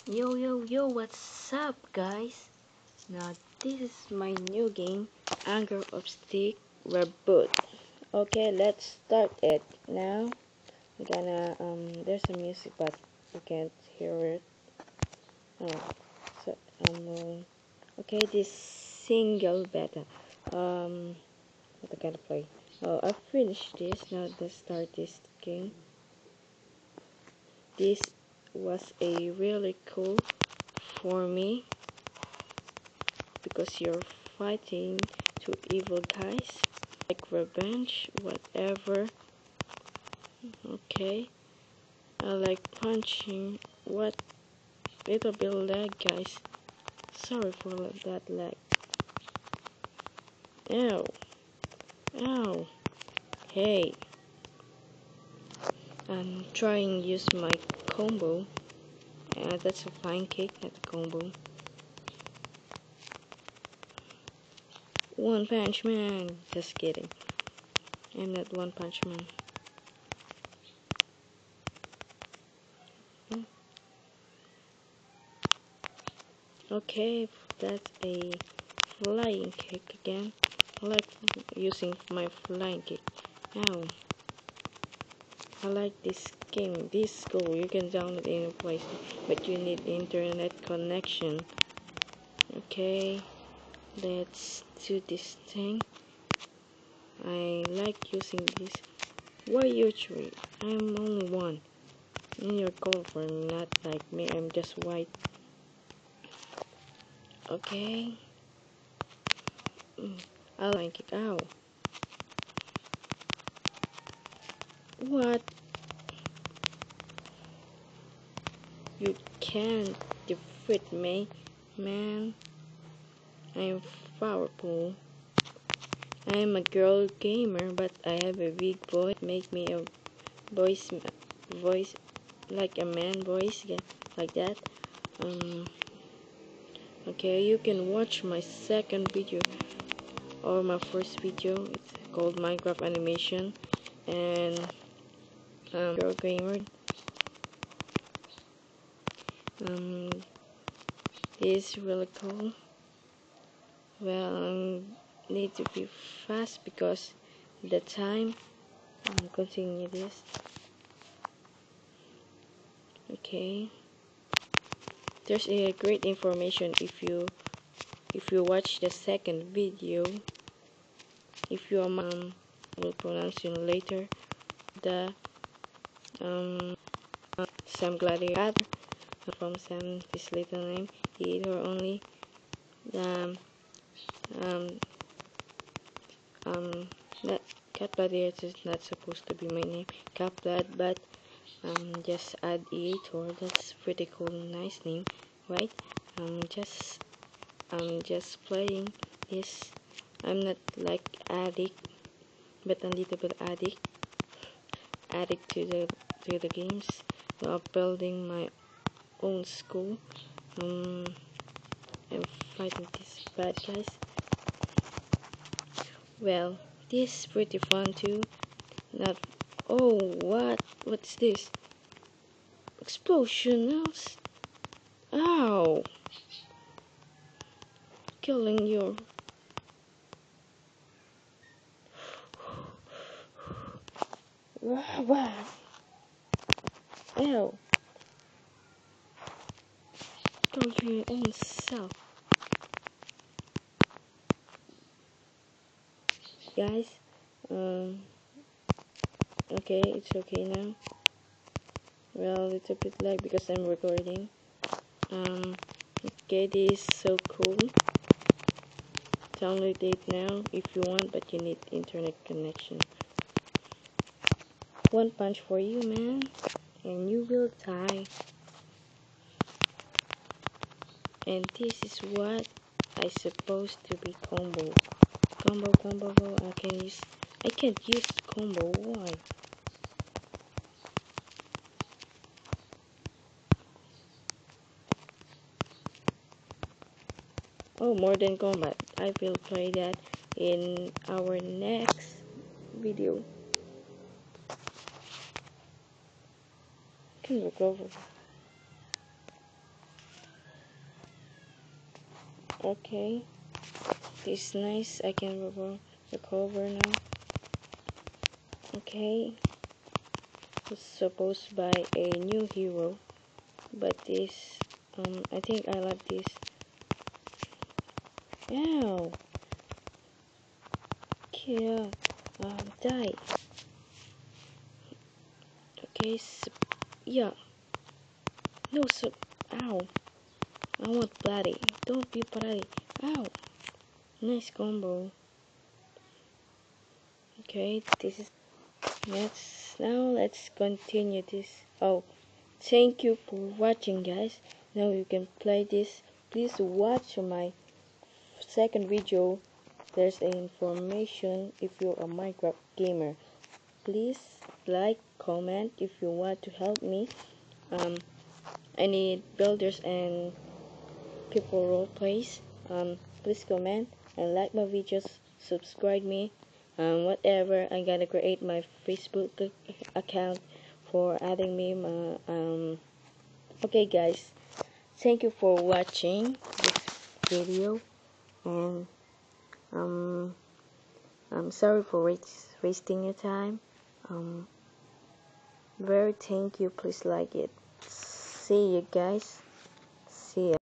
Yo yo yo, what's up guys? Now this is my new game, Anger of Stick Reboot. Okay, let's start it now. We're gonna there's some music but we can't hear it. Oh, so okay, this single beta. What I gotta play. Oh, I finished this. Now let's start this game. This was a really cool for me because you're fighting two evil guys like revenge, whatever. Okay, I like punching. What little bit lag, guys. Sorry for that lag. Ow, ow. Hey, I'm trying to use my combo. That's a flying kick, not a combo. One Punch Man. Just kidding. I'm not One Punch Man. Okay, that's a flying kick again. I like using my flying kick. Ow. I like this game. This cool. You can download it in a place, but you need internet connection. Okay, let's do this thing. I like using this. Why you three? I'm only one. And you're colorful, not like me. I'm just white. Okay. I like it. Ow. What? You can't defeat me, man. I'm powerful. I'm a girl gamer, but I have a big voice. Make me a voice like a man voice, like that. Okay, you can watch my second video or my first video. It's called Minecraft animation and girl gamer. This is really cool. Well, need to be fast because the time. Continue this. Okay. There's a great information if you watch the second video. If your mom will pronounce you later, the Sam Gladiator from Sam, this little name, he or only the that Cat Gladiator is not supposed to be my name, Cat Blood, but just add it, or that's pretty cool, nice name, right? Just playing this. I'm not like addict, but a little bit addict to the games. While building my own school. I'm fighting these bad guys. Well, this is pretty fun too. Not. Oh, what's this? Explosions! Ow! Killing your. Wow! Ow! Kill your own self. Guys, okay, it's okay now. Well, it's a bit lag because I'm recording. Okay, this is so cool. Download it now if you want, but you need internet connection. One punch for you, man, and you will die. And this is what I supposed to be combo. Combo. I can't use combo. Why? Oh, more than combat. I will play that in our next video. Can you go over? Okay, this is nice. I can recover now. Okay, was supposed to buy a new hero, but this I think I like this. Ow! Kill. Die. Okay, yeah. No, ow. I want bloody. Don't be bloody. Ow. Nice combo. Okay, this is let's continue this. Oh, thank you for watching, guys. Now you can play this. Please watch my second video. There's information if you're a Minecraft gamer. Please like, comment if you want to help me. I need builders and people role plays. Please comment and like my videos, subscribe me, whatever. I gotta create my Facebook account for adding me. Okay, guys, thank you for watching this video, and I'm sorry for wasting your time. Very thank you. Please like it. See you guys. See ya.